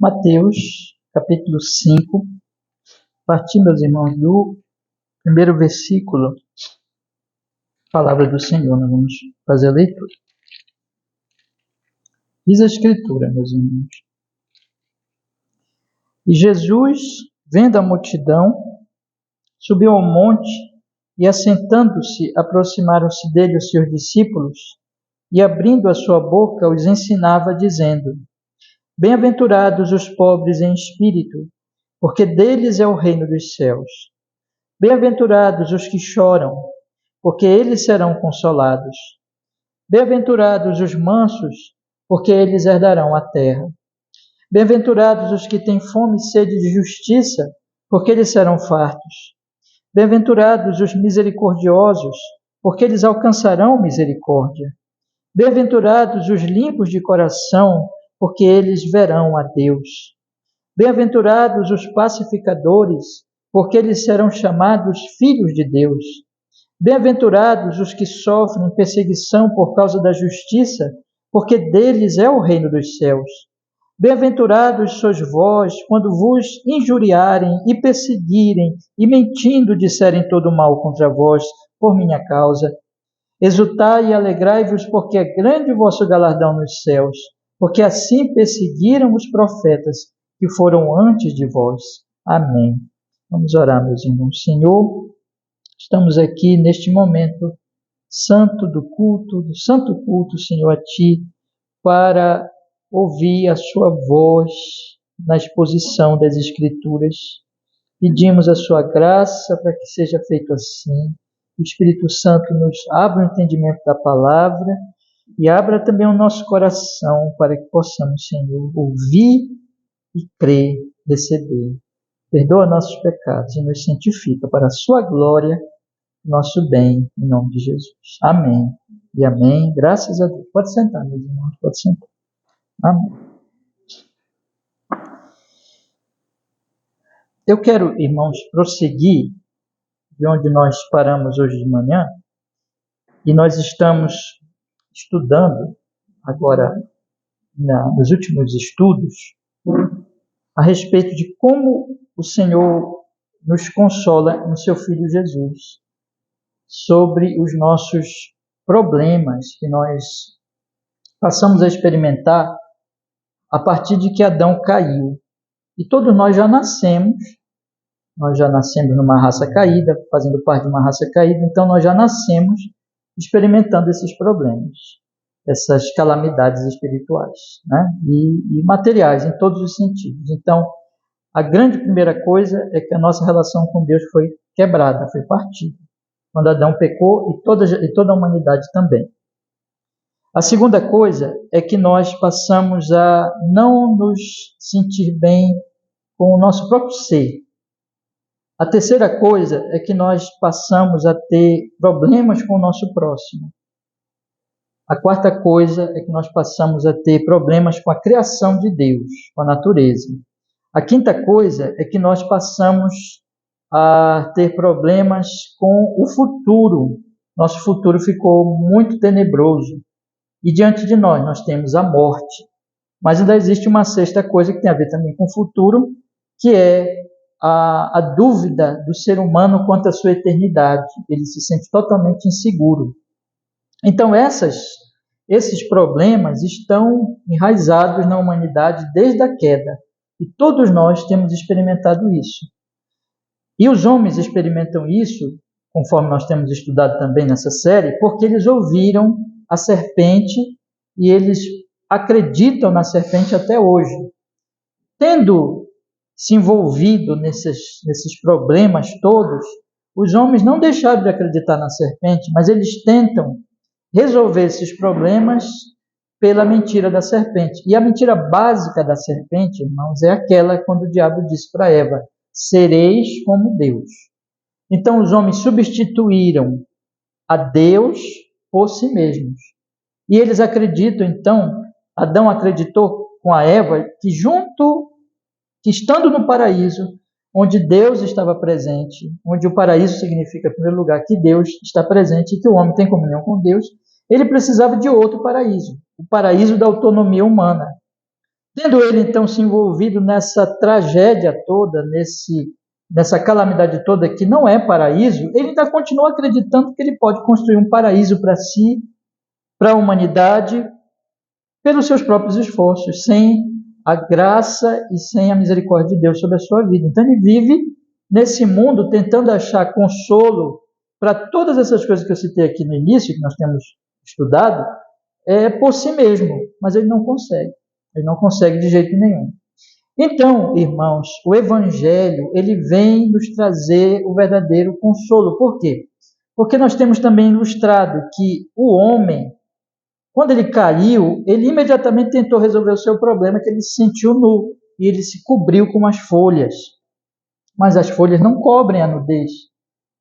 Mateus, capítulo 5, a partir, meus irmãos, do primeiro versículo, palavra do Senhor, nós vamos fazer a leitura. Diz a Escritura, meus irmãos: E Jesus, vendo a multidão, subiu ao monte e, assentando-se, aproximaram-se dele os seus discípulos, e, abrindo a sua boca, os ensinava, dizendo: Bem-aventurados os pobres em espírito, porque deles é o reino dos céus. Bem-aventurados os que choram, porque eles serão consolados. Bem-aventurados os mansos, porque eles herdarão a terra. Bem-aventurados os que têm fome e sede de justiça, porque eles serão fartos. Bem-aventurados os misericordiosos, porque eles alcançarão misericórdia. Bem-aventurados os limpos de coração, porque eles verão a Deus. Bem-aventurados os pacificadores, porque eles serão chamados filhos de Deus. Bem-aventurados os que sofrem perseguição por causa da justiça, porque deles é o reino dos céus. Bem-aventurados sois vós, quando vos injuriarem e perseguirem, e mentindo disserem todo mal contra vós, por minha causa. Exultai e alegrai-vos, porque é grande o vosso galardão nos céus, porque assim perseguiram os profetas que foram antes de vós. Amém. Vamos orar, meus irmãos. Senhor, estamos aqui neste momento santo do santo culto, Senhor, a Ti, para ouvir a Sua voz na exposição das Escrituras. Pedimos a Sua graça para que seja feito assim. O Espírito Santo nos abra o entendimento da palavra e abra também o nosso coração para que possamos, Senhor, ouvir e crer, receber. Perdoa nossos pecados e nos santifica para a Sua glória, nosso bem, em nome de Jesus. Amém e amém. Graças a Deus. Pode sentar, meus irmãos, pode sentar. Amém. Eu quero, irmãos, prosseguir de onde nós paramos hoje de manhã, e nós estamos estudando agora, nos últimos estudos, a respeito de como o Senhor nos consola no seu Filho Jesus, sobre os nossos problemas que nós passamos a experimentar a partir de que Adão caiu. E todos nós já nascemos numa raça caída, fazendo parte de uma raça caída, então nós já nascemos experimentando esses problemas, essas calamidades espirituais, né? E materiais, em todos os sentidos. Então, a grande primeira coisa é que a nossa relação com Deus foi quebrada, foi partida, quando Adão pecou e toda a humanidade também. A segunda coisa é que nós passamos a não nos sentir bem com o nosso próprio ser. A terceira coisa é que nós passamos a ter problemas com o nosso próximo. A quarta coisa é que nós passamos a ter problemas com a criação de Deus, com a natureza. A quinta coisa é que nós passamos a ter problemas com o futuro. Nosso futuro ficou muito tenebroso. E diante de nós temos a morte. Mas ainda existe uma sexta coisa que tem a ver também com o futuro, que é a dúvida do ser humano quanto à sua eternidade. Ele se sente totalmente inseguro. Então, esses problemas estão enraizados na humanidade desde a queda. E todos nós temos experimentado isso. E os homens experimentam isso, conforme nós temos estudado também nessa série, porque eles ouviram a serpente e eles acreditam na serpente até hoje. Tendo se envolvido nesses problemas todos, os homens não deixaram de acreditar na serpente, mas eles tentam resolver esses problemas pela mentira da serpente. E a mentira básica da serpente, irmãos, é aquela quando o diabo disse para Eva: sereis como Deus. Então os homens substituíram a Deus por si mesmos. E eles acreditam, então, Adão acreditou com a Eva que estando no paraíso, onde Deus estava presente, onde o paraíso significa, em primeiro lugar, que Deus está presente e que o homem tem comunhão com Deus, ele precisava de outro paraíso, o paraíso da autonomia humana. Tendo ele, então, se envolvido nessa tragédia toda, nessa calamidade toda, que não é paraíso, ele ainda continua acreditando que ele pode construir um paraíso para si, para a humanidade, pelos seus próprios esforços, sem a graça e sem a misericórdia de Deus sobre a sua vida. Então ele vive nesse mundo tentando achar consolo para todas essas coisas que eu citei aqui no início, que nós temos estudado, por si mesmo, mas ele não consegue. Ele não consegue de jeito nenhum. Então, irmãos, o Evangelho, ele vem nos trazer o verdadeiro consolo. Por quê? Porque nós temos também ilustrado que o homem, quando ele caiu, ele imediatamente tentou resolver o seu problema, que ele se sentiu nu, e ele se cobriu com as folhas. Mas as folhas não cobrem a nudez.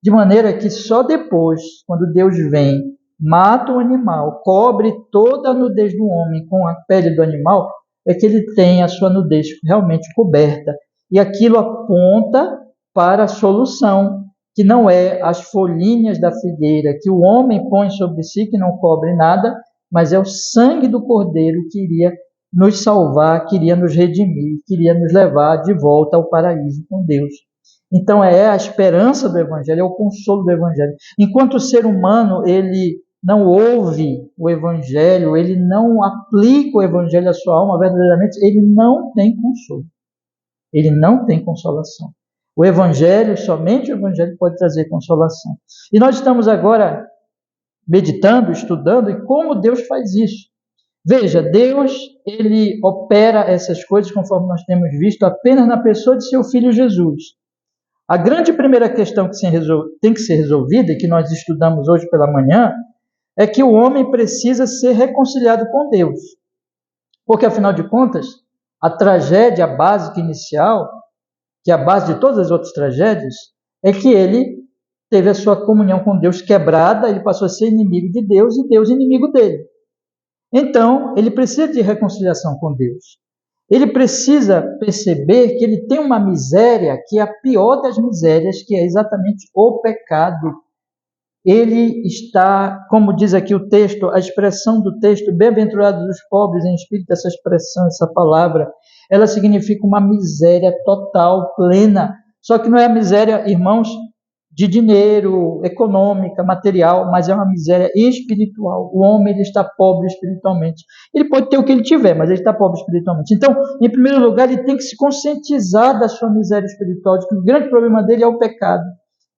De maneira que só depois, quando Deus vem, mata o animal, cobre toda a nudez do homem com a pele do animal, é que ele tem a sua nudez realmente coberta. E aquilo aponta para a solução, que não é as folhinhas da figueira que o homem põe sobre si, que não cobre nada, mas é o sangue do Cordeiro que iria nos salvar, que iria nos redimir, que iria nos levar de volta ao paraíso com Deus. Então é a esperança do Evangelho, é o consolo do Evangelho. Enquanto o ser humano, ele não ouve o Evangelho, ele não aplica o Evangelho à sua alma verdadeiramente, ele não tem consolo. Ele não tem consolação. O Evangelho, somente o Evangelho pode trazer consolação. E nós estamos agora meditando, estudando, e como Deus faz isso. Veja, Deus, ele opera essas coisas, conforme nós temos visto, apenas na pessoa de seu Filho Jesus. A grande primeira questão que tem que ser resolvida, e que nós estudamos hoje pela manhã, é que o homem precisa ser reconciliado com Deus. Porque, afinal de contas, a tragédia básica inicial, que é a base de todas as outras tragédias, é que ele teve a sua comunhão com Deus quebrada, ele passou a ser inimigo de Deus e Deus inimigo dele. Então, ele precisa de reconciliação com Deus. Ele precisa perceber que ele tem uma miséria que é a pior das misérias, que é exatamente o pecado. Ele está, como diz aqui o texto, a expressão do texto, bem-aventurados os pobres em espírito, essa expressão, essa palavra, ela significa uma miséria total, plena. Só que não é a miséria, irmãos, de dinheiro, econômica, material, mas é uma miséria espiritual. O homem, ele está pobre espiritualmente. Ele pode ter o que ele tiver, mas ele está pobre espiritualmente. Então, em primeiro lugar, ele tem que se conscientizar da sua miséria espiritual, de que o grande problema dele é o pecado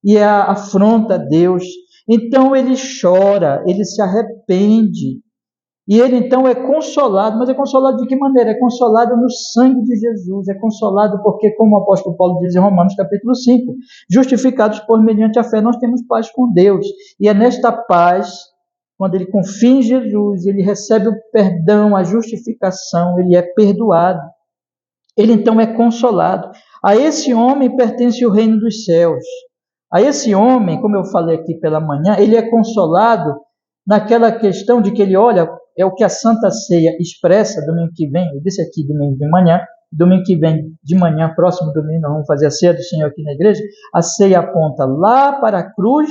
e é a afronta a Deus. Então, ele chora, ele se arrepende. E ele, então, é consolado. Mas é consolado de que maneira? É consolado no sangue de Jesus. É consolado porque, como o apóstolo Paulo diz em Romanos capítulo 5, justificados por mediante a fé, nós temos paz com Deus. E é nesta paz, quando ele confia em Jesus, ele recebe o perdão, a justificação, ele é perdoado. Ele, então, é consolado. A esse homem pertence o reino dos céus. A esse homem, como eu falei aqui pela manhã, ele é consolado naquela questão de que ele olha, é o que a Santa Ceia expressa domingo que vem, eu disse aqui domingo que vem de manhã, próximo domingo, nós vamos fazer a ceia do Senhor aqui na igreja. A ceia aponta lá para a cruz,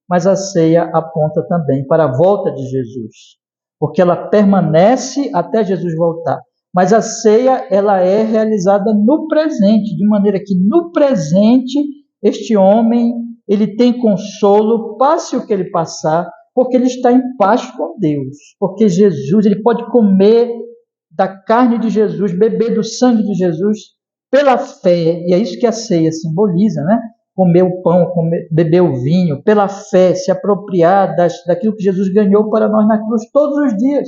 mas a ceia aponta também para a volta de Jesus, porque ela permanece até Jesus voltar. Mas a ceia, ela é realizada no presente, de maneira que no presente, este homem, ele tem consolo, passe o que ele passar, porque ele está em paz com Deus, porque Jesus, ele pode comer da carne de Jesus, beber do sangue de Jesus pela fé, e é isso que a ceia simboliza, né? Comer o pão, beber o vinho, pela fé, se apropriar daquilo que Jesus ganhou para nós na cruz todos os dias.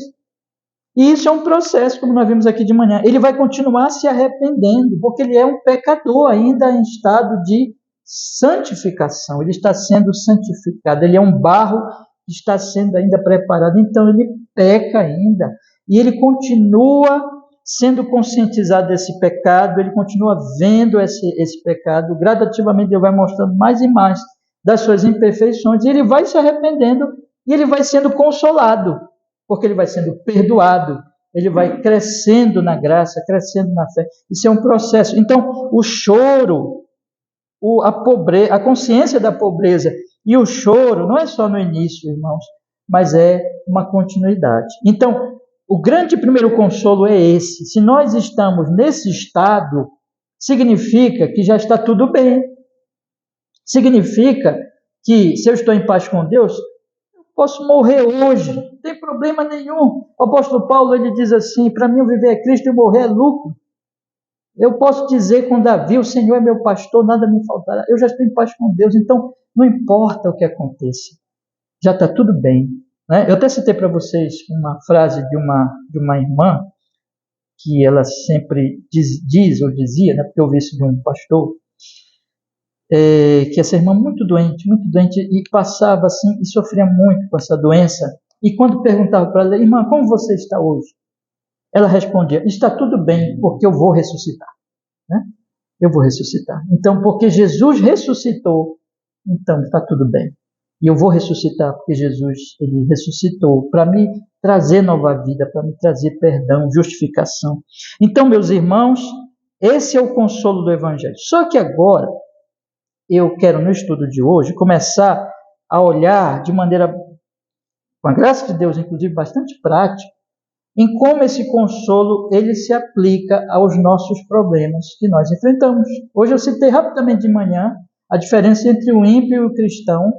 E isso é um processo, como nós vimos aqui de manhã. Ele vai continuar se arrependendo, porque ele é um pecador ainda em estado de santificação. Ele está sendo santificado, ele é um barro que está sendo ainda preparado. Então ele peca ainda. E ele continua sendo conscientizado desse pecado, ele continua vendo esse pecado. Gradativamente ele vai mostrando mais e mais das suas imperfeições. E ele vai se arrependendo e ele vai sendo consolado, porque ele vai sendo perdoado, ele vai crescendo na graça, crescendo na fé. Isso é um processo. Então, o choro, a consciência da pobreza e o choro não é só no início, irmãos, mas é uma continuidade. Então, o grande primeiro consolo é esse. Se nós estamos nesse estado, significa que já está tudo bem. Significa que, se eu estou em paz com Deus, eu posso morrer hoje, não tem problema nenhum. O apóstolo Paulo, ele diz assim, para mim o viver é Cristo e morrer é lucro. Eu posso dizer com Davi, o Senhor é meu pastor, nada me faltará. Eu já estou em paz com Deus, então não importa o que aconteça, já está tudo bem. Né? Eu até citei para vocês uma frase de uma irmã, que ela sempre diz ou dizia, né, porque eu ouvi isso de um pastor, que essa irmã muito doente, e passava assim, e sofria muito com essa doença. E quando perguntava para ela, irmã, como você está hoje? Ela respondia, está tudo bem, porque eu vou ressuscitar. Né? Eu vou ressuscitar. Então, porque Jesus ressuscitou, então está tudo bem. E eu vou ressuscitar porque Jesus, ele ressuscitou para me trazer nova vida, para me trazer perdão, justificação. Então, meus irmãos, esse é o consolo do Evangelho. Só que agora, eu quero, no estudo de hoje, começar a olhar de maneira, com a graça de Deus, inclusive, bastante prática, em como esse consolo ele se aplica aos nossos problemas que nós enfrentamos. Hoje eu citei rapidamente de manhã a diferença entre o ímpio e o cristão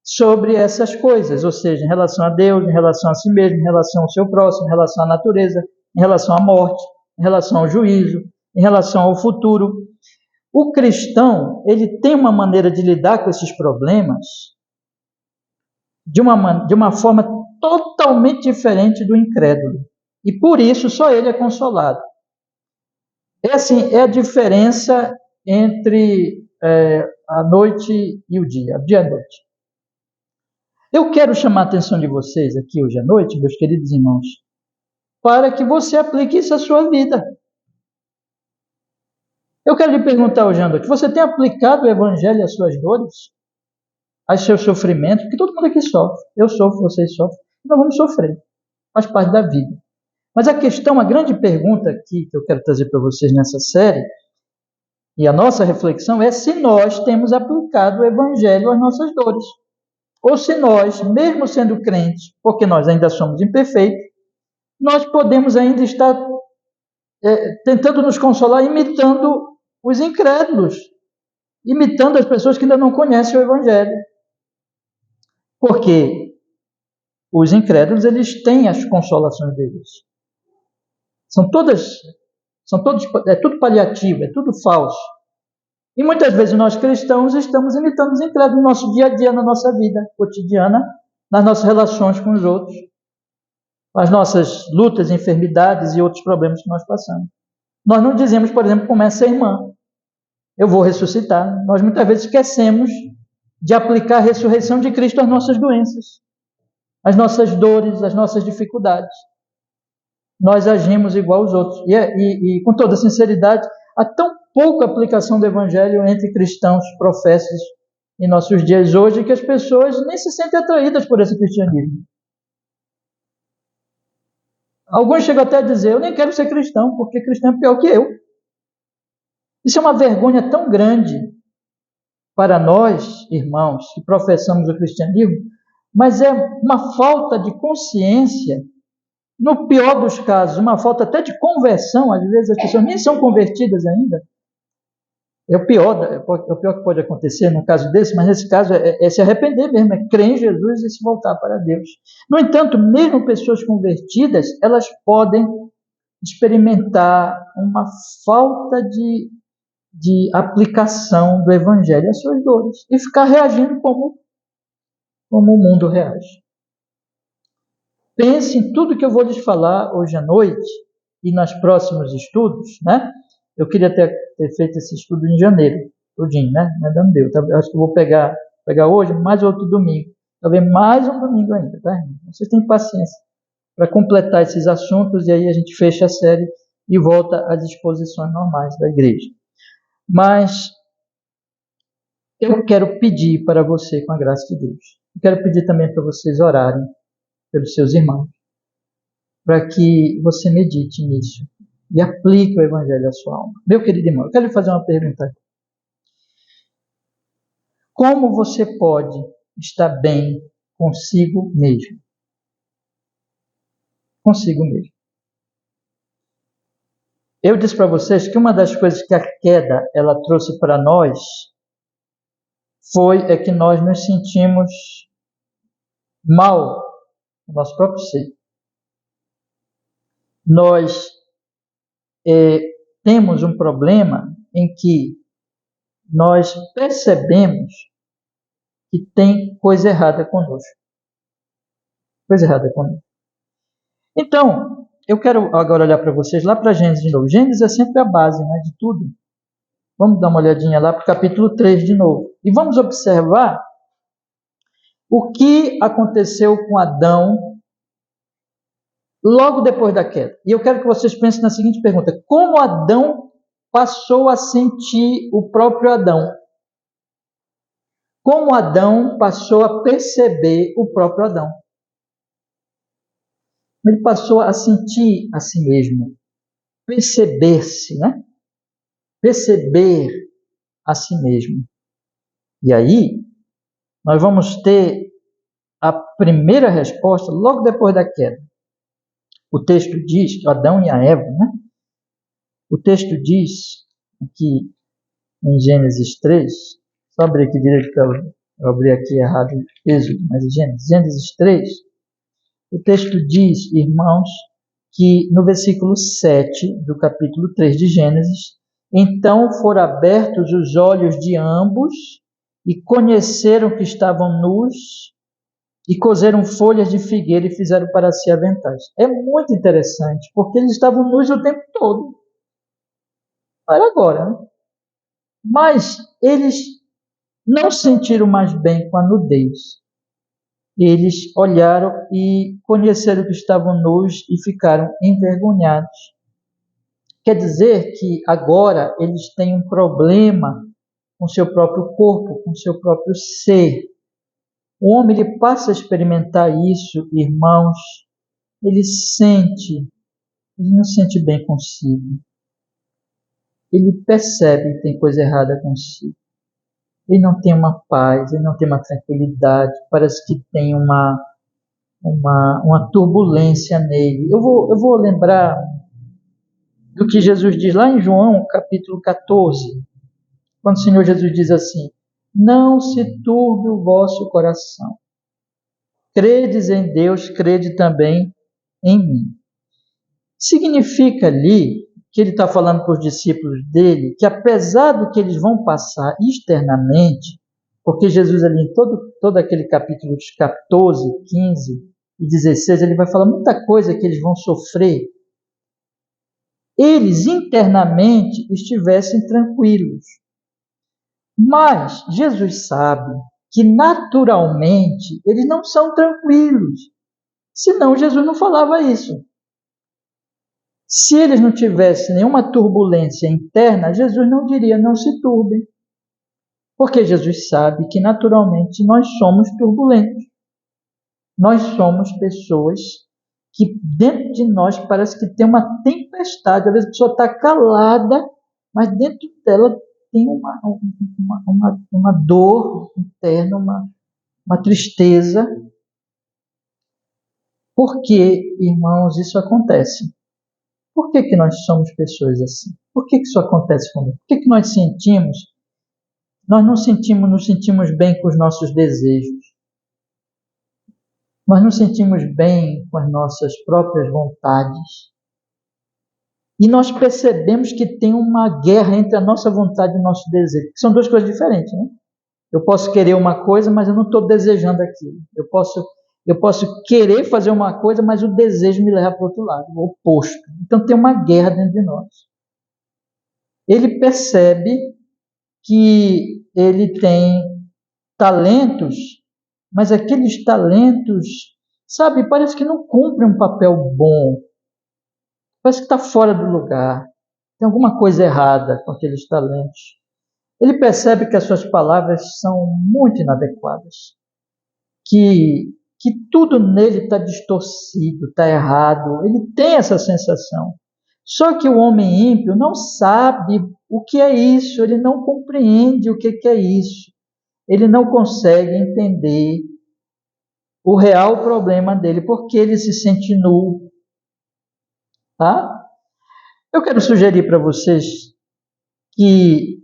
sobre essas coisas, ou seja, em relação a Deus, em relação a si mesmo, em relação ao seu próximo, em relação à natureza, em relação à morte, em relação ao juízo, em relação ao futuro. O cristão, ele tem uma maneira de lidar com esses problemas de uma forma totalmente diferente do incrédulo. E por isso só ele é consolado. É assim, é a diferença entre a noite e o dia e a noite. Eu quero chamar a atenção de vocês aqui hoje à noite, meus queridos irmãos, para que você aplique isso à sua vida. Eu quero lhe perguntar hoje à noite, você tem aplicado o Evangelho às suas dores? Aos seus sofrimentos? Porque todo mundo aqui sofre. Eu sofro, vocês sofrem. Nós vamos sofrer. Faz parte da vida. Mas a questão, a grande pergunta aqui que eu quero trazer para vocês nessa série, e a nossa reflexão é se nós temos aplicado o Evangelho às nossas dores. Ou se nós, mesmo sendo crentes, porque nós ainda somos imperfeitos, nós podemos ainda estar tentando nos consolar imitando os incrédulos, imitando as pessoas que ainda não conhecem o Evangelho. Porque os incrédulos, eles têm as consolações deles. É tudo paliativo, é tudo falso. E muitas vezes nós cristãos estamos imitando os incrédulos no nosso dia a dia, na nossa vida cotidiana, nas nossas relações com os outros, as nossas lutas, enfermidades e outros problemas que nós passamos. Nós não dizemos, por exemplo, como essa irmã, eu vou ressuscitar. Nós muitas vezes esquecemos de aplicar a ressurreição de Cristo às nossas doenças, às nossas dores, às nossas dificuldades. Nós agimos igual aos outros. E com toda sinceridade, há tão pouca aplicação do Evangelho entre cristãos professos em nossos dias hoje que as pessoas nem se sentem atraídas por esse cristianismo. Alguns chegam até a dizer, eu nem quero ser cristão, porque cristão é pior que eu. Isso é uma vergonha tão grande para nós, irmãos, que professamos o cristianismo, mas é uma falta de consciência, no pior dos casos, uma falta até de conversão, às vezes as pessoas nem são convertidas ainda. É o pior que pode acontecer no caso desse, mas nesse caso é se arrepender mesmo, é crer em Jesus e se voltar para Deus. No entanto, mesmo pessoas convertidas, elas podem experimentar uma falta de aplicação do Evangelho às suas dores e ficar reagindo como o mundo reage. Pense em tudo que eu vou lhes falar hoje à noite e nos próximos estudos, né? Eu queria ter feito esse estudo em janeiro, tudinho, né? Mas não deu. Acho que eu vou pegar hoje, mais outro domingo. Talvez mais um domingo ainda, tá? Vocês têm paciência para completar esses assuntos e aí a gente fecha a série e volta às exposições normais da igreja. Mas eu quero pedir para você, com a graça de Deus, eu quero pedir também para vocês orarem pelos seus irmãos, para que você medite nisso e aplique o Evangelho à sua alma. Meu querido irmão, eu quero lhe fazer uma pergunta. Como você pode estar bem consigo mesmo? consigo mesmo. Eu disse para vocês que uma das coisas que a queda ela trouxe para nós é que nós nos sentimos mal no nosso próprio ser. Nós temos um problema em que nós percebemos que tem coisa errada conosco. Coisa errada conosco. Então, eu quero agora olhar para vocês lá para Gênesis de novo. Gênesis é sempre a base, né, de tudo. Vamos dar uma olhadinha lá para o capítulo 3 de novo. E vamos observar o que aconteceu com Adão logo depois da queda. E eu quero que vocês pensem na seguinte pergunta: como Adão passou a sentir o próprio Adão? Como Adão passou a perceber o próprio Adão? Ele passou a sentir a si mesmo, perceber-se, né? Perceber a si mesmo. E aí, nós vamos ter a primeira resposta logo depois da queda. O texto diz, Adão e a Eva, né? O texto diz aqui em Gênesis 3, só abrir aqui direito para eu abrir aqui errado Êxodo, mas Gênesis 3, o texto diz, irmãos, que no versículo 7 do capítulo 3 de Gênesis, então foram abertos os olhos de ambos e conheceram que estavam nus e coseram folhas de figueira e fizeram para si aventais. É muito interessante, porque eles estavam nus o tempo todo. Olha agora, né? Mas eles não sentiram mais bem com a nudez. Eles olharam e conheceram que estavam nus e ficaram envergonhados. Quer dizer que agora eles têm um problema com seu próprio corpo, com seu próprio ser. O homem ele passa a experimentar isso, irmãos. Ele não sente bem consigo. Ele percebe que tem coisa errada consigo. Ele não tem uma paz, ele não tem uma tranquilidade, parece que tem uma turbulência nele. Eu vou lembrar do que Jesus diz lá em João, capítulo 14, quando o Senhor Jesus diz assim: não se turbe o vosso coração. Credes em Deus, crede também em mim. Significa ali que ele está falando para os discípulos dele que apesar do que eles vão passar externamente, porque Jesus ali em todo aquele capítulo dos 14, 15 e 16, ele vai falar muita coisa que eles vão sofrer, eles internamente estivessem tranquilos. Mas Jesus sabe que naturalmente eles não são tranquilos, senão Jesus não falava isso. Se eles não tivessem nenhuma turbulência interna, Jesus não diria não se turbe. Porque Jesus sabe que naturalmente nós somos turbulentos. Nós somos pessoas que dentro de nós parece que tem uma tempestade. Às vezes a pessoa está calada, mas dentro dela tem uma dor interna, uma tristeza. Por que, irmãos, isso acontece? Por que nós somos pessoas assim? Por que isso acontece conosco? Por que nós nos sentimos bem com os nossos desejos? Nós nos sentimos bem com as nossas próprias vontades. E nós percebemos que tem uma guerra entre a nossa vontade e o nosso desejo. São duas coisas diferentes, né? Eu posso querer uma coisa, mas eu não estou desejando aquilo. Eu posso querer fazer uma coisa, mas o desejo me leva para o outro lado, o oposto. Então tem uma guerra dentro de nós. Ele percebe que ele tem talentos, mas aqueles talentos, sabe, parece que não cumprem um papel bom. Parece que está fora do lugar. Tem alguma coisa errada com aqueles talentos. Ele percebe que as suas palavras são muito inadequadas. Que tudo nele está distorcido, está errado. Ele tem essa sensação. Só que o homem ímpio não sabe o que é isso, ele não compreende o que é isso. Ele não consegue entender o real problema dele, porque ele se sente nu, tá? Eu quero sugerir para vocês que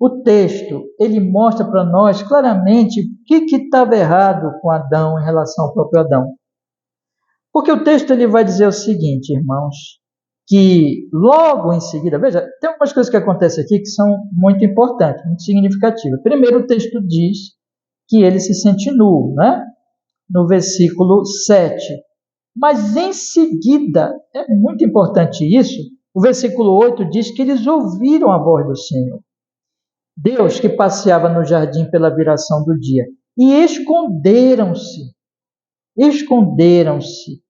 o texto, ele mostra para nós claramente o que estava errado com Adão em relação ao próprio Adão. Porque o texto ele vai dizer o seguinte, irmãos, que logo em seguida, veja, tem algumas coisas que acontecem aqui que são muito importantes, muito significativas. Primeiro, o texto diz que ele se sente nu, né? No versículo 7. Mas em seguida, é muito importante isso, o versículo 8 diz que eles ouviram a voz do Senhor. Deus que passeava no jardim pela viração do dia. E esconderam-se. Esconderam-se.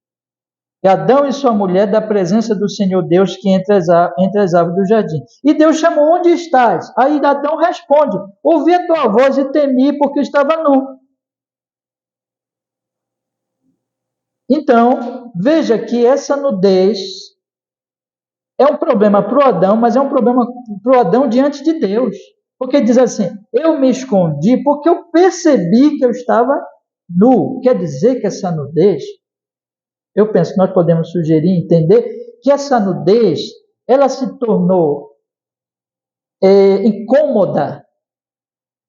Adão e sua mulher da presença do Senhor Deus que entre as árvores do jardim. E Deus chamou, onde estás? Aí Adão responde, ouvi a tua voz e temi porque estava nu. Então, veja que essa nudez é um problema para o Adão, mas é um problema para o Adão diante de Deus. Porque diz assim, eu me escondi porque eu percebi que eu estava nu. Quer dizer que essa nudez, eu penso que nós podemos sugerir, entender, que essa nudez, ela se tornou incômoda,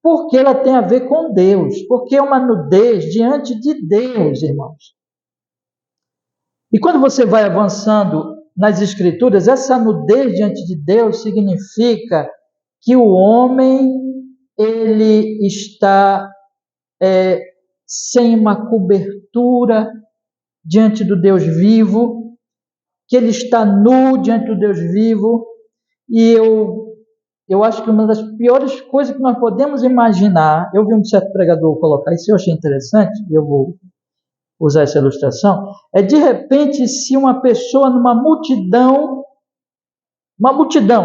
porque ela tem a ver com Deus, porque é uma nudez diante de Deus, irmãos. E quando você vai avançando nas Escrituras, essa nudez diante de Deus significa que o homem, ele está sem uma cobertura diante do Deus vivo, que ele está nu diante do Deus vivo, e eu acho que uma das piores coisas que nós podemos imaginar, eu vi um certo pregador colocar isso, eu achei interessante, eu vou usar essa ilustração, é de repente se uma pessoa numa multidão,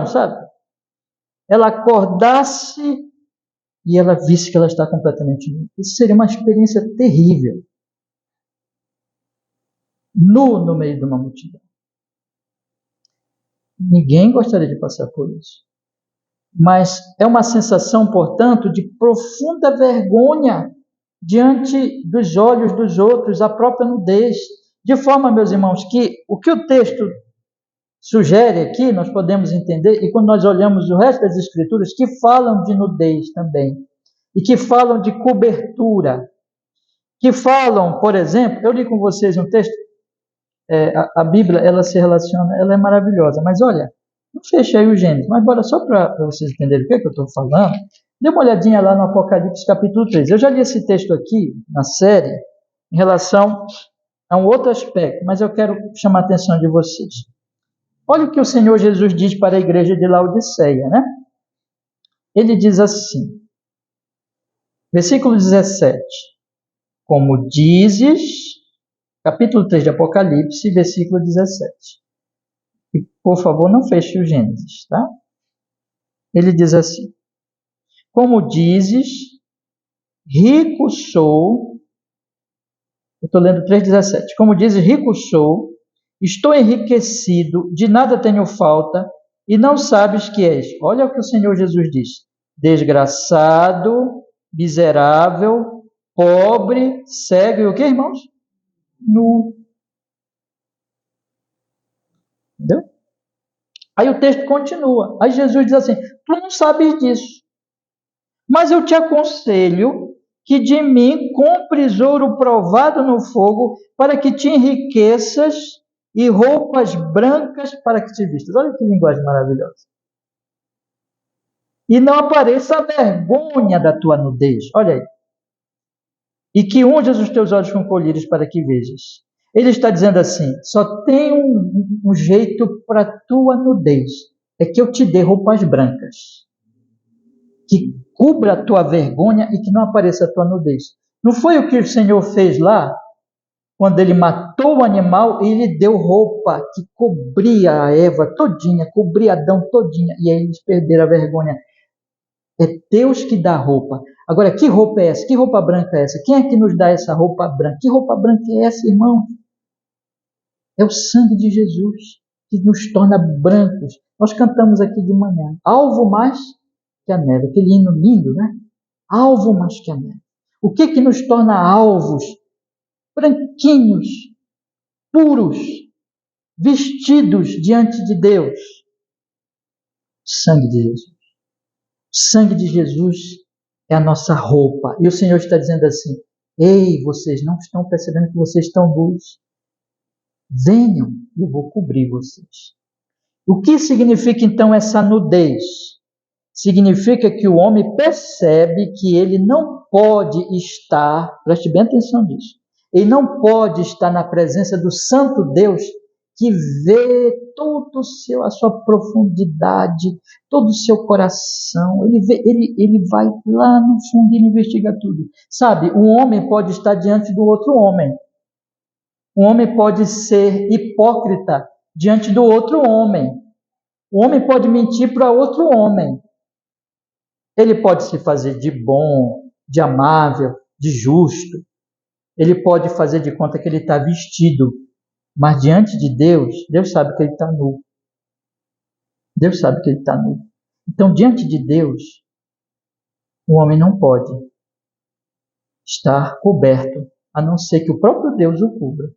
sabe? Ela acordasse e ela visse que ela está completamente nua. Isso seria uma experiência terrível. Nu no meio de uma multidão. Ninguém gostaria de passar por isso. Mas é uma sensação, portanto, de profunda vergonha diante dos olhos dos outros, a própria nudez. De forma, meus irmãos, que o que o texto sugere aqui, nós podemos entender, e quando nós olhamos o resto das Escrituras, que falam de nudez também, e que falam de cobertura, que falam, por exemplo, eu li com vocês um texto, a Bíblia, ela se relaciona, ela é maravilhosa, mas olha, não fecha aí o Gênesis, mas bora só para vocês entenderem o que eu estou falando, dê uma olhadinha lá no Apocalipse capítulo 3, eu já li esse texto aqui, na série, em relação a um outro aspecto, mas eu quero chamar a atenção de vocês. Olha o que o Senhor Jesus diz para a igreja de Laodiceia, né? Ele diz assim, versículo 17, como dizes, capítulo 3 de Apocalipse, versículo 17. E, por favor, não feche o Gênesis, tá? Ele diz assim, como dizes, rico sou, eu estou lendo 3,17, como dizes, rico sou, estou enriquecido, de nada tenho falta, e não sabes que és. Olha o que o Senhor Jesus diz, desgraçado, miserável, pobre, cego, e o que, irmãos? Nu. Entendeu? Aí o texto continua. Aí Jesus diz assim, tu não sabes disso, mas eu te aconselho que de mim compres ouro provado no fogo, para que te enriqueças, e roupas brancas para que te vistas. Olha que linguagem maravilhosa. E não apareça a vergonha da tua nudez. Olha aí. E que unjas os teus olhos com colírios para que vejas. Ele está dizendo assim, só tem um jeito para a tua nudez. É que eu te dê roupas brancas. Que cubra a tua vergonha e que não apareça a tua nudez. Não foi o que o Senhor fez lá? Quando ele matou o animal, ele deu roupa que cobria a Eva todinha, cobria Adão todinha, e aí eles perderam a vergonha. É Deus que dá roupa. Agora, que roupa é essa? Que roupa branca é essa? Quem é que nos dá essa roupa branca? Que roupa branca é essa, irmão? É o sangue de Jesus que nos torna brancos. Nós cantamos aqui de manhã, alvo mais que a neve. Aquele hino lindo, né? Alvo mais que a neve. O que nos torna alvos? Branquinhos, puros, vestidos diante de Deus? Sangue de Jesus. O sangue de Jesus é a nossa roupa. E o Senhor está dizendo assim: ei, vocês não estão percebendo que vocês estão nus? Venham, eu vou cobrir vocês. O que significa então essa nudez? Significa que o homem percebe que ele não pode estar, preste bem atenção nisso, ele não pode estar na presença do Santo Deus que vê todo a sua profundidade, todo o seu coração. Ele vai lá no fundo e ele investiga tudo. Sabe, um homem pode estar diante do outro homem. Um homem pode ser hipócrita diante do outro homem. O homem pode mentir para outro homem. Ele pode se fazer de bom, de amável, de justo. Ele pode fazer de conta que ele está vestido. Mas diante de Deus, Deus sabe que ele está nu. Deus sabe que ele está nu. Então, diante de Deus, o homem não pode estar coberto, a não ser que o próprio Deus o cubra.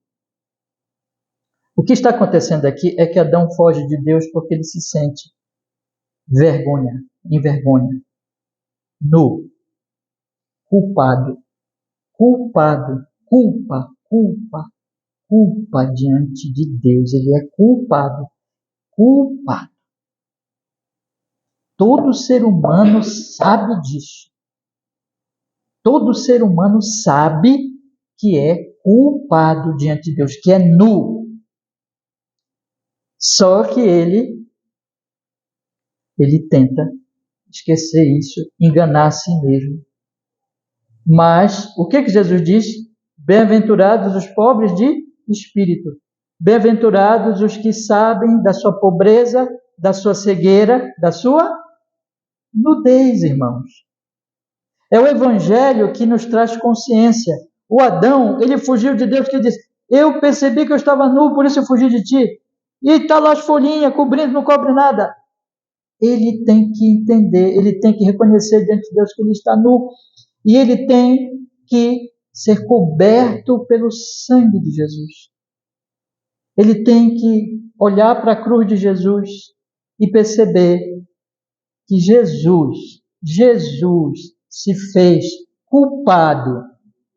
O que está acontecendo aqui é que Adão foge de Deus porque ele se sente em vergonha, nu, culpado, culpa diante de Deus. Ele é culpado. Todo ser humano sabe disso. Todo ser humano sabe que é culpado diante de Deus, que é nu. Só que ele tenta esquecer isso, enganar a si mesmo. Mas o que Jesus diz? Bem-aventurados os pobres de espírito. Bem-aventurados os que sabem da sua pobreza, da sua cegueira, da sua nudez, irmãos. É o Evangelho que nos traz consciência. O Adão, ele fugiu de Deus, que disse: eu percebi que eu estava nu, por isso eu fugi de ti. E está lá as folhinhas, cobrindo, não cobre nada. Ele tem que entender, ele tem que reconhecer diante de Deus que ele está nu. E ele tem que ser coberto pelo sangue de Jesus. Ele tem que olhar para a cruz de Jesus e perceber que Jesus se fez culpado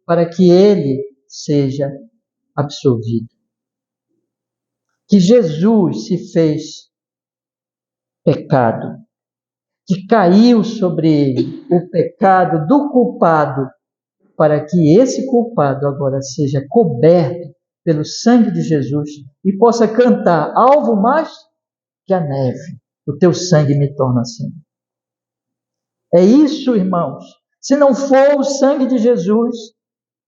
para que ele seja absolvido. Que Jesus se fez pecado, que caiu sobre ele o pecado do culpado, para que esse culpado agora seja coberto pelo sangue de Jesus e possa cantar: alvo mais que a neve, o teu sangue me torna assim. É isso, irmãos. Se não for o sangue de Jesus,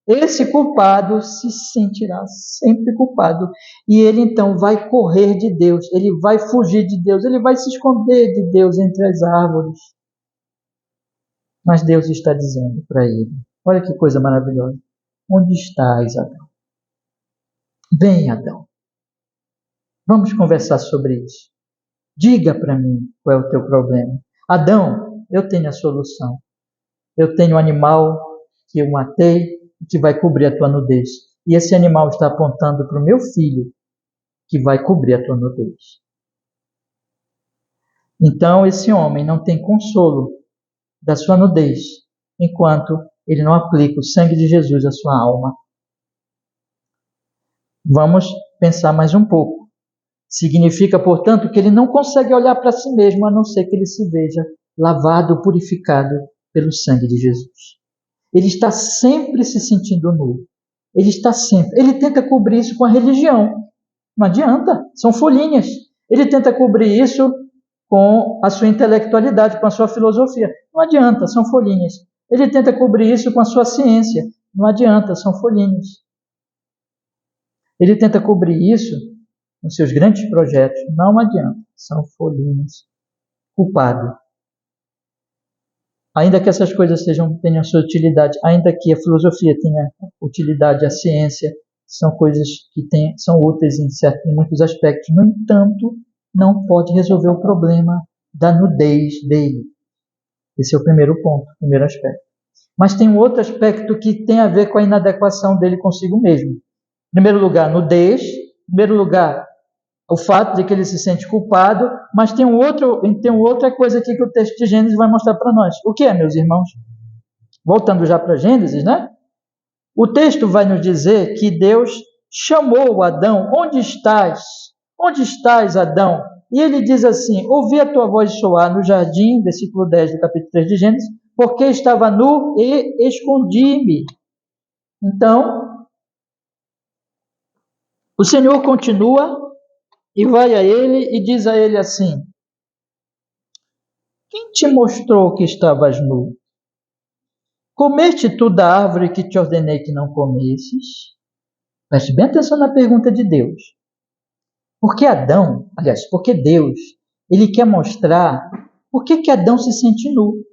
esse culpado se sentirá sempre culpado. E ele então vai correr de Deus, ele vai fugir de Deus, ele vai se esconder de Deus entre as árvores. Mas Deus está dizendo para ele: olha que coisa maravilhosa. Onde estás, Adão? Vem, Adão. Vamos conversar sobre isso. Diga para mim qual é o teu problema. Adão, eu tenho a solução. Eu tenho um animal que eu matei e que vai cobrir a tua nudez. E esse animal está apontando para o meu filho, que vai cobrir a tua nudez. Então esse homem não tem consolo da sua nudez, enquanto ele não aplica o sangue de Jesus à sua alma. Vamos pensar mais um pouco. Significa, portanto, que ele não consegue olhar para si mesmo, a não ser que ele se veja lavado, purificado pelo sangue de Jesus. Ele está sempre se sentindo nu. Ele tenta cobrir isso com a religião. Não adianta, são folhinhas. Ele tenta cobrir isso com a sua intelectualidade, com a sua filosofia. Não adianta, são folhinhas. Ele tenta cobrir isso com a sua ciência. Não adianta, são folhinhas. Ele tenta cobrir isso com seus grandes projetos. Não adianta, são folhinhas. Culpado. Ainda que essas coisas tenham sua utilidade, ainda que a filosofia tenha utilidade, a ciência, são coisas que são úteis em muitos aspectos. No entanto, não pode resolver o problema da nudez dele. Esse é o primeiro ponto, o primeiro aspecto. Mas tem um outro aspecto que tem a ver com a inadequação dele consigo mesmo. Em primeiro lugar, nudez. Em primeiro lugar, o fato de que ele se sente culpado, mas tem outra coisa aqui que o texto de Gênesis vai mostrar para nós. O que é, meus irmãos? Voltando já para Gênesis, né? O texto vai nos dizer que Deus chamou Adão: onde estás? Onde estás, Adão? E ele diz assim: ouvi a tua voz soar no jardim, versículo 10 do capítulo 3 de Gênesis, porque estava nu e escondi-me. Então, o Senhor continua e vai a ele e diz a ele assim: quem te mostrou que estavas nu? Comeste tu da árvore que te ordenei que não comesses? Preste bem atenção na pergunta de Deus. Porque Adão, aliás, porque Deus, ele quer mostrar por que Adão se sente nu.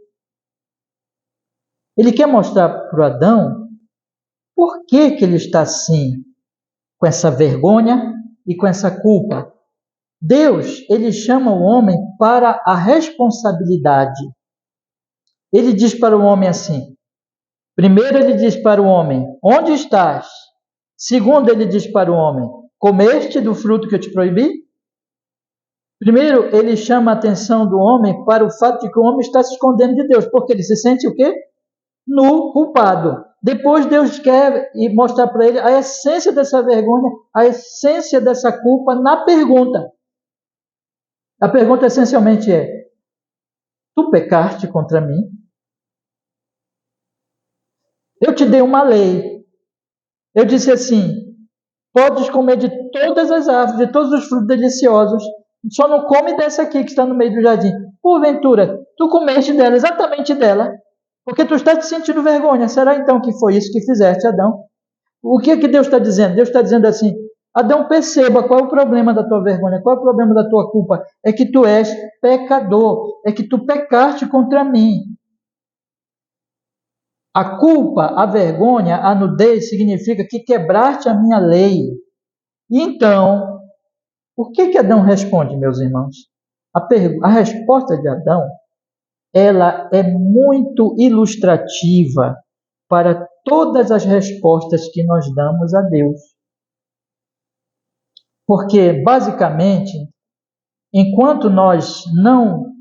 Ele quer mostrar para o Adão por que ele está assim, com essa vergonha e com essa culpa. Deus, ele chama o homem para a responsabilidade. Ele diz para o homem assim: primeiro ele diz para o homem: onde estás? Segundo ele diz para o homem: comeste do fruto que eu te proibi? Primeiro ele chama a atenção do homem para o fato de que o homem está se escondendo de Deus, porque ele se sente o quê? Nu, culpado. Depois Deus quer mostrar para ele a essência dessa vergonha, a essência dessa culpa na pergunta. A pergunta essencialmente é: tu pecaste contra mim? Eu te dei uma lei. Eu disse assim: podes comer de todas as árvores, de todos os frutos deliciosos, só não come dessa aqui que está no meio do jardim. Porventura, tu comeste dela, exatamente dela, porque tu estás te sentindo vergonha. Será então que foi isso que fizeste, Adão? O que é que Deus está dizendo? Deus está dizendo assim: Adão, perceba qual é o problema da tua vergonha, qual é o problema da tua culpa. É que tu és pecador, é que tu pecaste contra mim. A culpa, a vergonha, a nudez significa que quebraste a minha lei. E então, o que Adão responde, meus irmãos? A resposta de Adão, ela é muito ilustrativa para todas as respostas que nós damos a Deus. Porque, basicamente, enquanto nós não...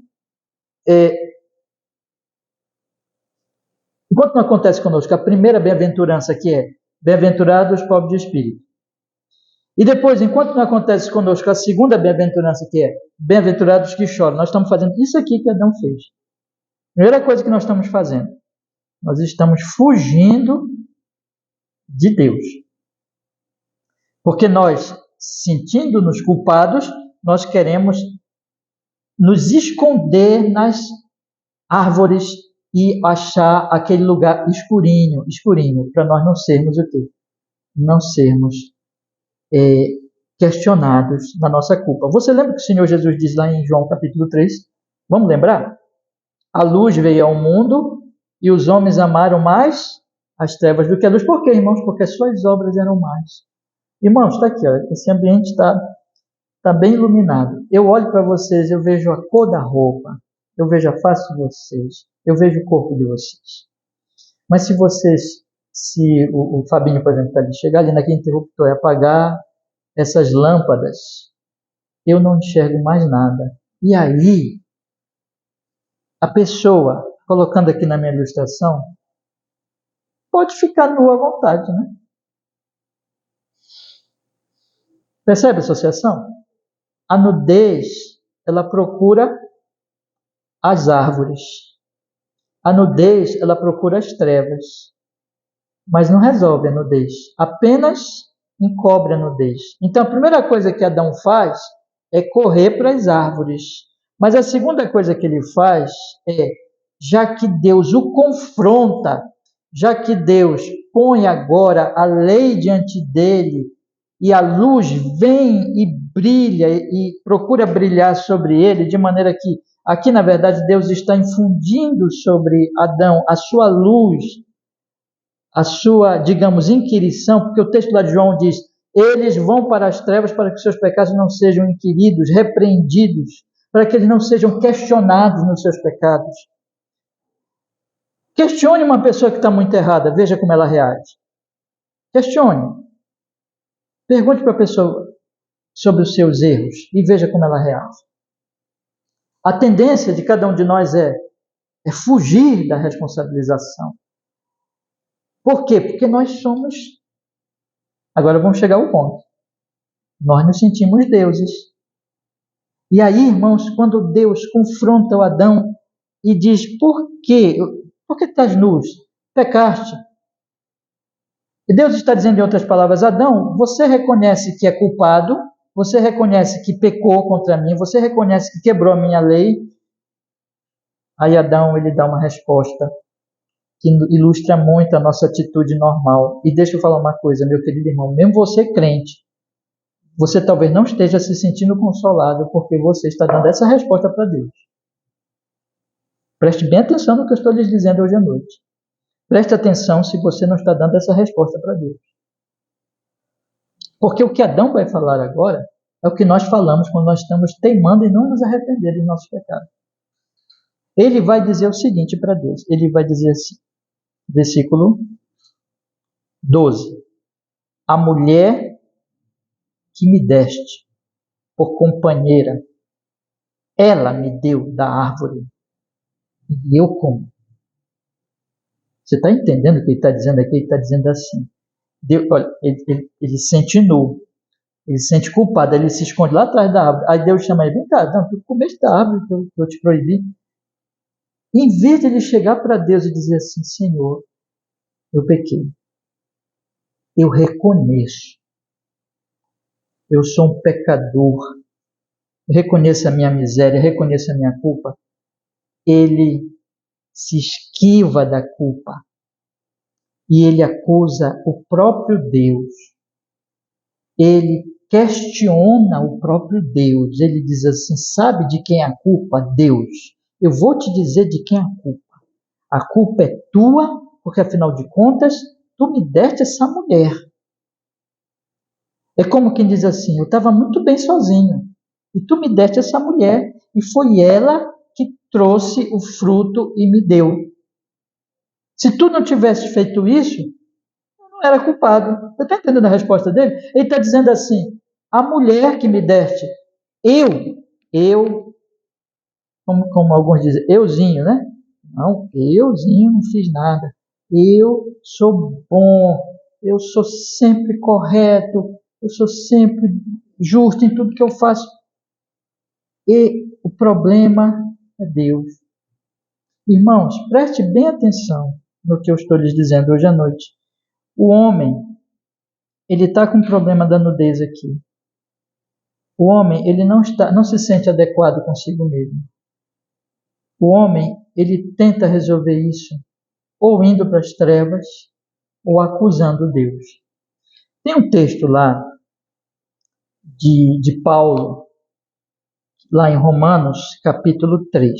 enquanto não acontece conosco a primeira bem-aventurança, que é bem-aventurados os pobres de espírito, e depois, enquanto não acontece conosco a segunda bem-aventurança, que é bem-aventurados que choram, nós estamos fazendo isso aqui que Adão fez. Primeira coisa que nós estamos fazendo, nós estamos fugindo de Deus. Porque nós, sentindo-nos culpados, nós queremos nos esconder nas árvores e achar aquele lugar escurinho, para nós não sermos o quê? Não sermos questionados na nossa culpa. Você lembra que o Senhor Jesus diz lá em João capítulo 3? Vamos lembrar? A luz veio ao mundo e os homens amaram mais as trevas do que a luz. Por quê, irmãos? Porque as suas obras eram más. Irmãos, está aqui, ó, esse ambiente está bem iluminado. Eu olho para vocês, eu vejo a cor da roupa, eu vejo a face de vocês, eu vejo o corpo de vocês. Mas se o Fabinho, por exemplo, chegar ali naquele interruptor e apagar essas lâmpadas, eu não enxergo mais nada. E aí, a pessoa, colocando aqui na minha ilustração, pode ficar nua à vontade, né? Percebe a associação? A nudez, ela procura as árvores. A nudez, ela procura as trevas. Mas não resolve a nudez. Apenas encobre a nudez. Então, a primeira coisa que Adão faz é correr para as árvores. Mas a segunda coisa que ele faz é, já que Deus o confronta, já que Deus põe agora a lei diante dele, e a luz vem e brilha e procura brilhar sobre ele, de maneira que aqui, na verdade, Deus está infundindo sobre Adão a sua luz, a sua, digamos, inquirição, porque o texto lá de João diz: eles vão para as trevas para que seus pecados não sejam inquiridos, repreendidos, para que eles não sejam questionados nos seus pecados. Questione uma pessoa que está muito errada, veja como ela reage. Questione. Pergunte para a pessoa: sobre os seus erros e veja como ela reage. A tendência de cada um de nós é fugir da responsabilização. Por quê? Porque nós somos... Agora vamos chegar ao ponto. Nós nos sentimos deuses. E aí, irmãos, quando Deus confronta o Adão e diz, por quê? Por que estás nus? Pecaste. E Deus está dizendo, em outras palavras, Adão, você reconhece que é culpado, você reconhece que pecou contra mim, você reconhece que quebrou a minha lei. Aí Adão, ele dá uma resposta que ilustra muito a nossa atitude normal. E deixa eu falar uma coisa, meu querido irmão, mesmo você crente, você talvez não esteja se sentindo consolado porque você está dando essa resposta para Deus. Preste bem atenção no que eu estou lhes dizendo hoje à noite. Preste atenção se você não está dando essa resposta para Deus. Porque o que Adão vai falar agora é o que nós falamos quando nós estamos teimando e não nos arrepender dos nossos pecados. Ele vai dizer o seguinte para Deus. Ele vai dizer assim, versículo 12. A mulher que me deste por companheira, ela me deu da árvore e eu como. Você está entendendo o que ele está dizendo aqui? Ele está dizendo assim, Deus, olha, ele se sente nu, ele se sente culpado, ele se esconde lá atrás da árvore. Aí Deus chama ele, vem cá, não, tu comeste da árvore que eu te proibi. Em vez de ele chegar para Deus e dizer assim, Senhor, eu pequei, eu reconheço, eu sou um pecador, reconheço a minha miséria, reconheço a minha culpa, ele se esquiva da culpa e ele acusa o próprio Deus. Ele questiona o próprio Deus. Ele diz assim, sabe de quem é a culpa? Deus. Eu vou te dizer de quem é a culpa. A culpa é tua, porque afinal de contas, tu me deste essa mulher. É como quem diz assim, eu estava muito bem sozinho, e tu me deste essa mulher, e foi ela que trouxe o fruto e me deu. Se tu não tivesse feito isso, eu não era culpado. Você está entendendo a resposta dele? Ele está dizendo assim, a mulher que me deste, eu, como alguns dizem, euzinho, né? Não, euzinho não fiz nada. Eu sou bom, eu sou sempre correto, eu sou sempre justo em tudo que eu faço. E o problema é Deus. Irmãos, preste bem atenção no que eu estou lhes dizendo hoje à noite. O homem, ele está com um problema da nudez aqui. O homem, ele não se sente adequado consigo mesmo. O homem, ele tenta resolver isso ou indo para as trevas ou acusando Deus. Tem um texto lá de Paulo, lá em Romanos, capítulo 3.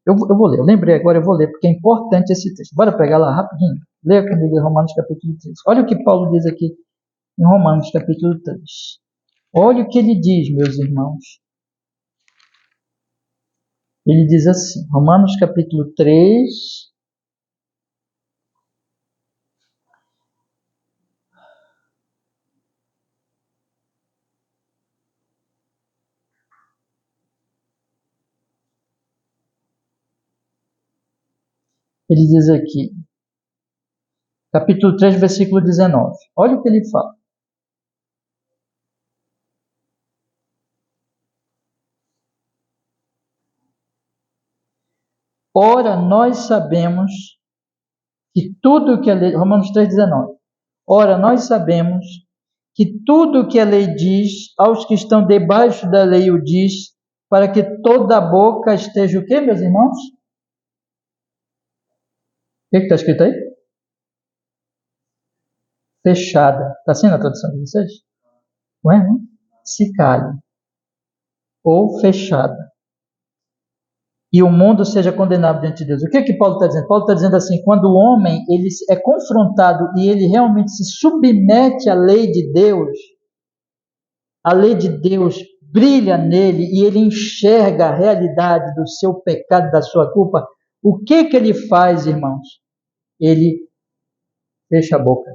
Eu vou ler, eu lembrei agora, eu vou ler, porque é importante esse texto. Bora pegar lá rapidinho. Leia comigo em Romanos, capítulo 3. Olha o que Paulo diz aqui em Romanos, capítulo 3. Olha o que ele diz, meus irmãos. Ele diz assim, Romanos, capítulo 3... Ele diz aqui, capítulo 3, versículo 19. Olha o que ele fala. Ora, nós sabemos que tudo que a lei... Romanos 3, 19. Ora, nós sabemos que tudo o que a lei diz, aos que estão debaixo da lei o diz, para que toda a boca esteja o quê, meus irmãos? O que está escrito aí? Fechada. Está assim na tradução de vocês? Não é? Não? Se cale. Ou fechada. E o mundo seja condenado diante de Deus. O que é que Paulo está dizendo? Paulo está dizendo assim, quando o homem ele é confrontado e ele realmente se submete à lei de Deus, a lei de Deus brilha nele e ele enxerga a realidade do seu pecado, da sua culpa, o que que ele faz, irmãos? Ele fecha a boca.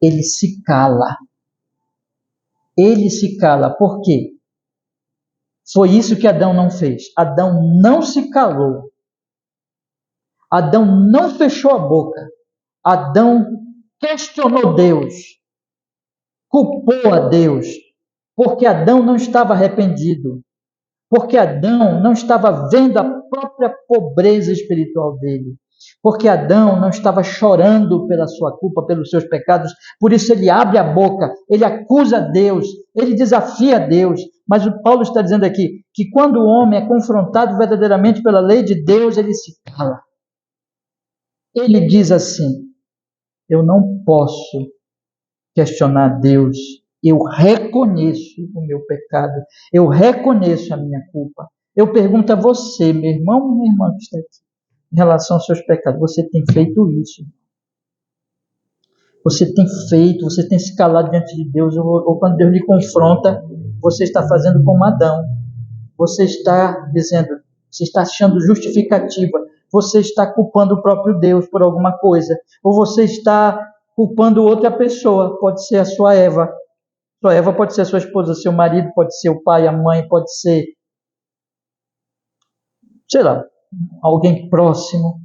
Ele se cala. Ele se cala. Por quê? Foi isso que Adão não fez. Adão não se calou. Adão não fechou a boca. Adão questionou Deus. Culpou a Deus. Porque Adão não estava arrependido. Porque Adão não estava vendo a própria pobreza espiritual dele. Porque Adão não estava chorando pela sua culpa, pelos seus pecados. Por isso ele abre a boca, ele acusa Deus, ele desafia Deus. Mas o Paulo está dizendo aqui que quando o homem é confrontado verdadeiramente pela lei de Deus, ele se cala. Ele diz assim: eu não posso questionar Deus. Eu reconheço o meu pecado. Eu reconheço a minha culpa. Eu pergunto a você, meu irmão, minha irmã que está aqui, em relação aos seus pecados, você tem feito isso? Você tem feito, você tem se calado diante de Deus, ou quando Deus lhe confronta, você está fazendo como Adão. Você está dizendo, você está achando justificativa, você está culpando o próprio Deus por alguma coisa, ou você está culpando outra pessoa, pode ser a sua Eva. Sua Eva pode ser a sua esposa, seu marido, pode ser o pai, a mãe, pode ser, sei lá, alguém próximo.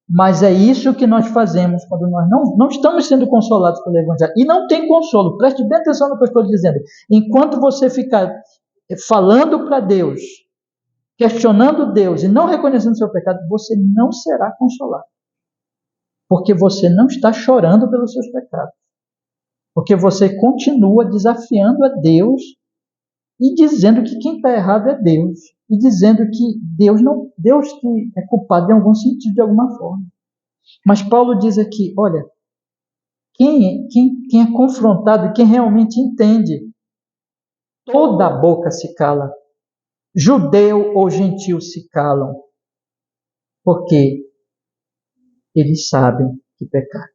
Mas é isso que nós fazemos quando nós não estamos sendo consolados pelo Evangelho. E não tem consolo. Preste bem atenção no que eu estou dizendo. Enquanto você ficar falando para Deus, questionando Deus e não reconhecendo seu pecado, você não será consolado. Porque você não está chorando pelos seus pecados. Porque você continua desafiando a Deus e dizendo que quem está errado é Deus. E dizendo que Deus que é culpado em algum sentido, de alguma forma. Mas Paulo diz aqui, olha, quem é confrontado, quem realmente entende, toda a boca se cala. Judeu ou gentil se calam. Porque eles sabem que pecaram.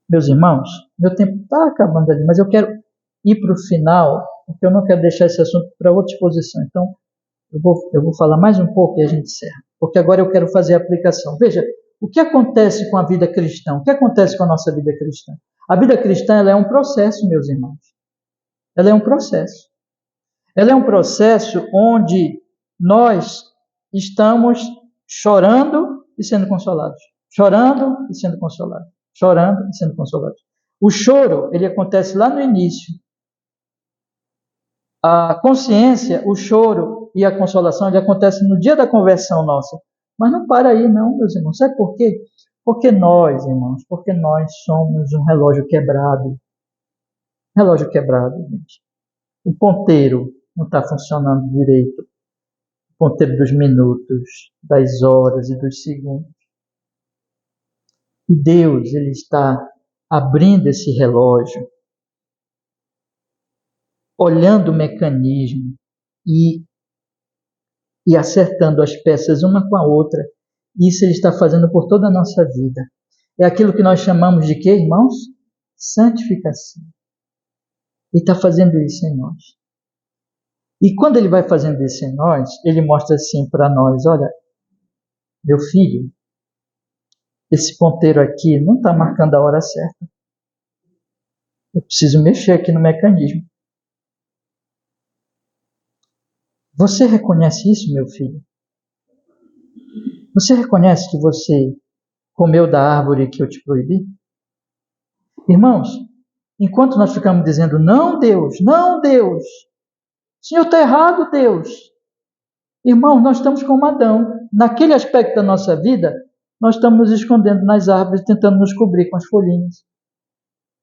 Meus irmãos, meu tempo está acabando ali, mas eu quero ir para o final, porque eu não quero deixar esse assunto para outra exposição. Então, eu vou falar mais um pouco e a gente encerra. Porque agora eu quero fazer a aplicação. Veja, o que acontece com a vida cristã? O que acontece com a nossa vida cristã? A vida cristã ela é um processo, meus irmãos. Ela é um processo. Ela é um processo onde nós estamos chorando e sendo consolados. Chorando e sendo consolados. Chorando e sendo consolados. O choro, ele acontece lá no início. A consciência, o choro e a consolação, ele acontece no dia da conversão nossa. Mas não para aí não, meus irmãos. Sabe por quê? Porque nós, irmãos, porque nós somos um relógio quebrado. Relógio quebrado, gente. O ponteiro não está funcionando direito. O ponteiro dos minutos, das horas e dos segundos. E Deus, ele está abrindo esse relógio, olhando o mecanismo e acertando as peças uma com a outra. Isso ele está fazendo por toda a nossa vida. É aquilo que nós chamamos de quê, irmãos? Santificação. Ele está fazendo isso em nós. E quando ele vai fazendo isso em nós, ele mostra assim para nós, olha, meu filho, esse ponteiro aqui não está marcando a hora certa. Eu preciso mexer aqui no mecanismo. Você reconhece isso, meu filho? Você reconhece que você comeu da árvore que eu te proibi? Irmãos, enquanto nós ficamos dizendo, não Deus, não Deus, o Senhor está errado, Deus. Irmãos, nós estamos como Adão. Naquele aspecto da nossa vida, nós estamos nos escondendo nas árvores, tentando nos cobrir com as folhinhas.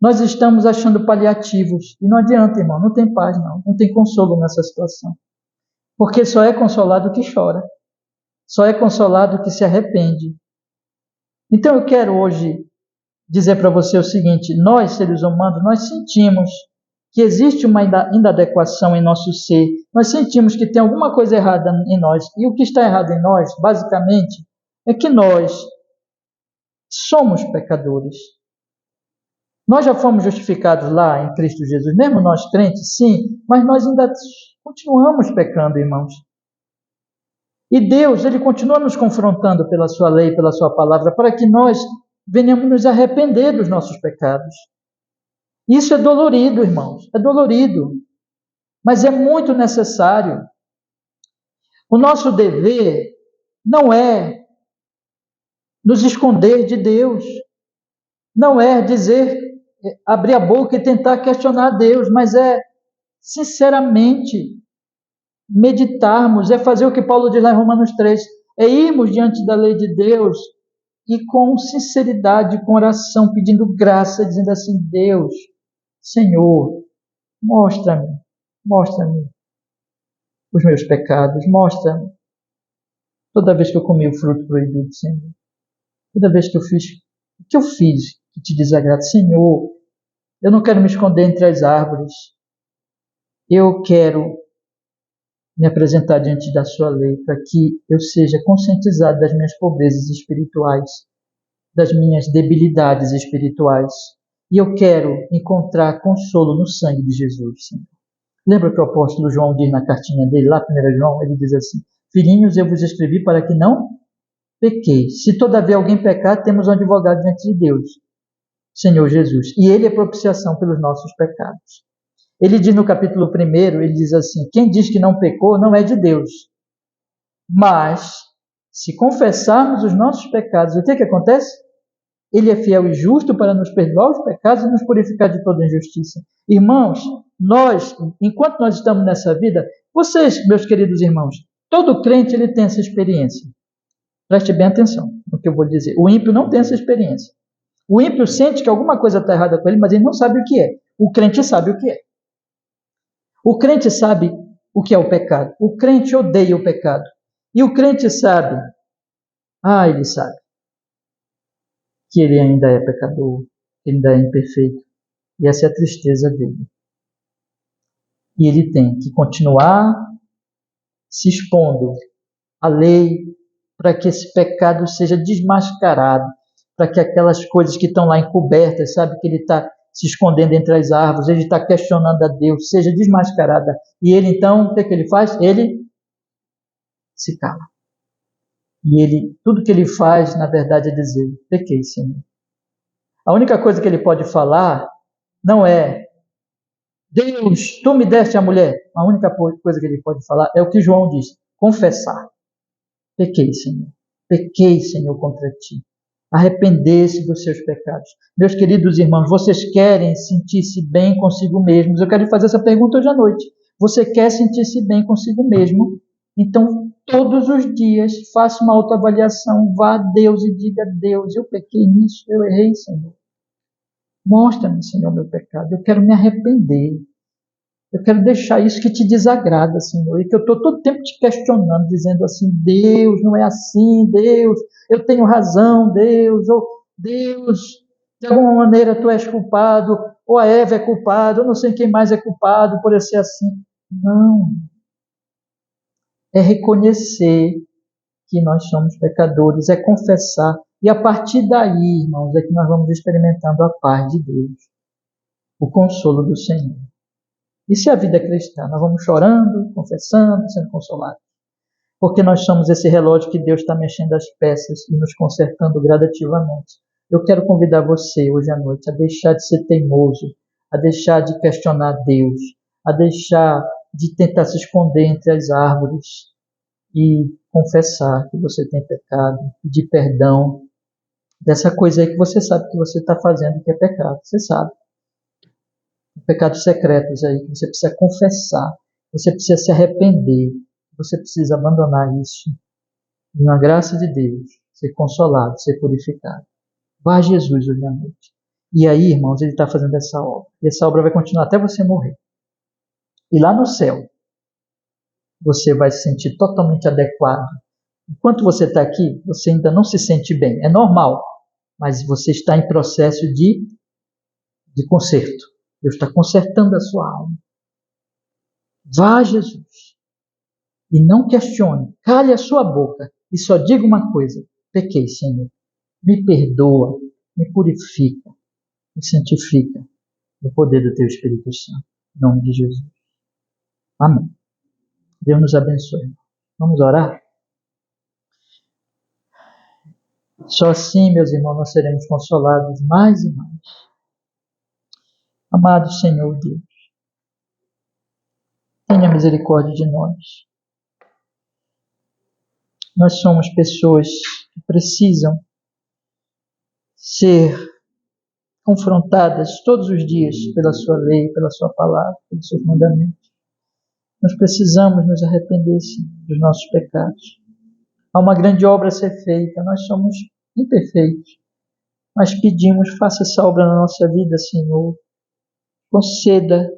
Nós estamos achando paliativos. E não adianta, irmão, não tem paz, não tem consolo nessa situação. Porque só é consolado o que chora. Só é consolado o que se arrepende. Então eu quero hoje dizer para você o seguinte, nós, seres humanos, nós sentimos que existe uma inadequação em nosso ser. Nós sentimos que tem alguma coisa errada em nós. E o que está errado em nós, basicamente, é que nós somos pecadores. Nós já fomos justificados lá em Cristo Jesus, mesmo nós crentes, sim, mas nós ainda continuamos pecando, irmãos. E Deus, ele continua nos confrontando pela sua lei, pela sua palavra, para que nós venhamos nos arrepender dos nossos pecados. Isso é dolorido, irmãos, é dolorido, mas é muito necessário. O nosso dever não é nos esconder de Deus, não é dizer, abrir a boca e tentar questionar Deus, mas é, sinceramente, meditarmos, é fazer o que Paulo diz lá em Romanos 3, é irmos diante da lei de Deus e com sinceridade, com oração, pedindo graça, dizendo assim: Deus, Senhor, mostra-me os meus pecados, mostra-me toda vez que eu comi o fruto proibido, Senhor, toda vez que eu fiz o que eu fiz que te desagrada, Senhor, eu não quero me esconder entre as árvores, eu quero me apresentar diante da sua lei para que eu seja conscientizado das minhas pobrezas espirituais, das minhas debilidades espirituais. E eu quero encontrar consolo no sangue de Jesus, Senhor. Lembra que o apóstolo João diz na cartinha dele, lá 1 João, ele diz assim: Filhinhos, eu vos escrevi para que não pequeis. Se todavia alguém pecar, temos um advogado diante de Deus, Senhor Jesus. E ele é propiciação pelos nossos pecados. Ele diz no capítulo 1, ele diz assim: quem diz que não pecou não é de Deus. Mas, se confessarmos os nossos pecados, o que acontece? Ele é fiel e justo para nos perdoar os pecados e nos purificar de toda injustiça. Irmãos, enquanto nós estamos nessa vida, vocês, meus queridos irmãos, todo crente ele tem essa experiência. Preste bem atenção no que eu vou dizer. O ímpio não tem essa experiência. O ímpio sente que alguma coisa está errada com ele, mas ele não sabe o que é. O crente sabe o que é. O crente sabe o que é o pecado. O crente odeia o pecado. E o crente sabe, ele sabe, que ele ainda é pecador, que ele ainda é imperfeito. E essa é a tristeza dele. E ele tem que continuar se expondo à lei para que esse pecado seja desmascarado, para que aquelas coisas que estão lá encobertas, sabe, que ele está se escondendo entre as árvores, ele está questionando a Deus, seja desmascarada. E ele então, o que ele faz? Ele se cala. E tudo que ele faz, na verdade, é dizer: pequei, Senhor. A única coisa que ele pode falar não é: Deus, tu me deste a mulher. A única coisa que ele pode falar é o que João diz: confessar. Pequei, Senhor, contra ti. Arrepender-se dos seus pecados. Meus queridos irmãos, vocês querem sentir-se bem consigo mesmos? Eu quero fazer essa pergunta hoje à noite. Você quer sentir-se bem consigo mesmo? Então, todos os dias, faça uma autoavaliação, vá a Deus e diga: Deus, eu pequei nisso, eu errei, Senhor. Mostra-me, Senhor, meu pecado. Eu quero me arrepender. Eu quero deixar isso que te desagrada, Senhor, e que eu estou todo tempo te questionando, dizendo assim: Deus, não é assim, Deus, eu tenho razão, Deus, ou Deus, de alguma maneira tu és culpado, ou a Eva é culpada, ou não sei quem mais é culpado por eu ser assim. Não. É reconhecer que nós somos pecadores, é confessar, e a partir daí, irmãos, é que nós vamos experimentando a paz de Deus, o consolo do Senhor. Isso é a vida cristã. Nós vamos chorando, confessando, sendo consolados. Porque nós somos esse relógio que Deus está mexendo as peças e nos consertando gradativamente. Eu quero convidar você hoje à noite a deixar de ser teimoso, a deixar de questionar Deus, a deixar de tentar se esconder entre as árvores e confessar que você tem pecado, pedir perdão dessa coisa aí que você sabe que você está fazendo que é pecado. Você sabe. Pecados secretos aí, que você precisa confessar, você precisa se arrepender, você precisa abandonar isso. E na graça de Deus, ser consolado, ser purificado. Vá a Jesus hoje à noite. E aí, irmãos, ele está fazendo essa obra. E essa obra vai continuar até você morrer. E lá no céu, você vai se sentir totalmente adequado. Enquanto você está aqui, você ainda não se sente bem. É normal, mas você está em processo de conserto. Deus está consertando a sua alma. Vá a Jesus e não questione, cale a sua boca e só diga uma coisa: pequei, Senhor, me perdoa, me purifica, me santifica no poder do Teu Espírito Santo. Em nome de Jesus. Amém. Deus nos abençoe. Vamos orar? Só assim, meus irmãos, nós seremos consolados mais e mais. Amado Senhor Deus, tenha misericórdia de nós. Nós somos pessoas que precisam ser confrontadas todos os dias pela sua lei, pela sua palavra, pelos seus mandamentos. Nós precisamos nos arrepender, sim, dos nossos pecados. Há uma grande obra a ser feita, nós somos imperfeitos, mas pedimos, faça essa obra na nossa vida, Senhor. Conceda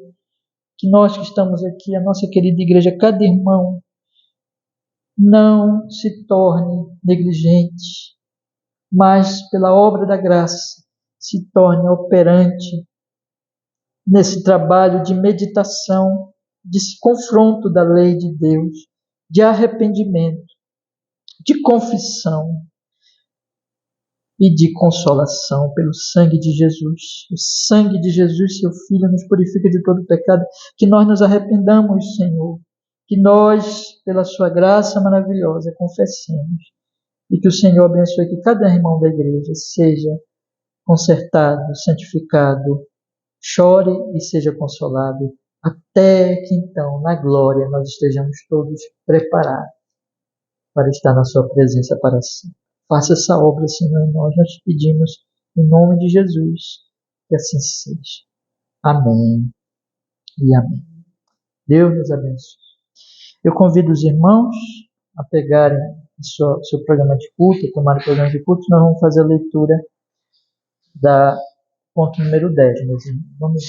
que nós que estamos aqui, a nossa querida igreja, cada irmão, não se torne negligente, mas pela obra da graça se torne operante nesse trabalho de meditação, de confronto da lei de Deus, de arrependimento, de confissão e de consolação pelo sangue de Jesus. O sangue de Jesus, seu Filho, nos purifica de todo pecado. Que nós nos arrependamos, Senhor. Que nós, pela sua graça maravilhosa, confessemos. E que o Senhor abençoe que cada irmão da igreja seja consertado, santificado, chore e seja consolado, até que então, na glória, nós estejamos todos preparados para estar na sua presença para sempre. Faça essa obra, Senhor, em nós te pedimos, em nome de Jesus, que assim seja. Amém e amém. Deus nos abençoe. Eu convido os irmãos a pegarem seu programa de culto, tomarem o programa de culto. Nós vamos fazer a leitura da ponto número 10. Vamos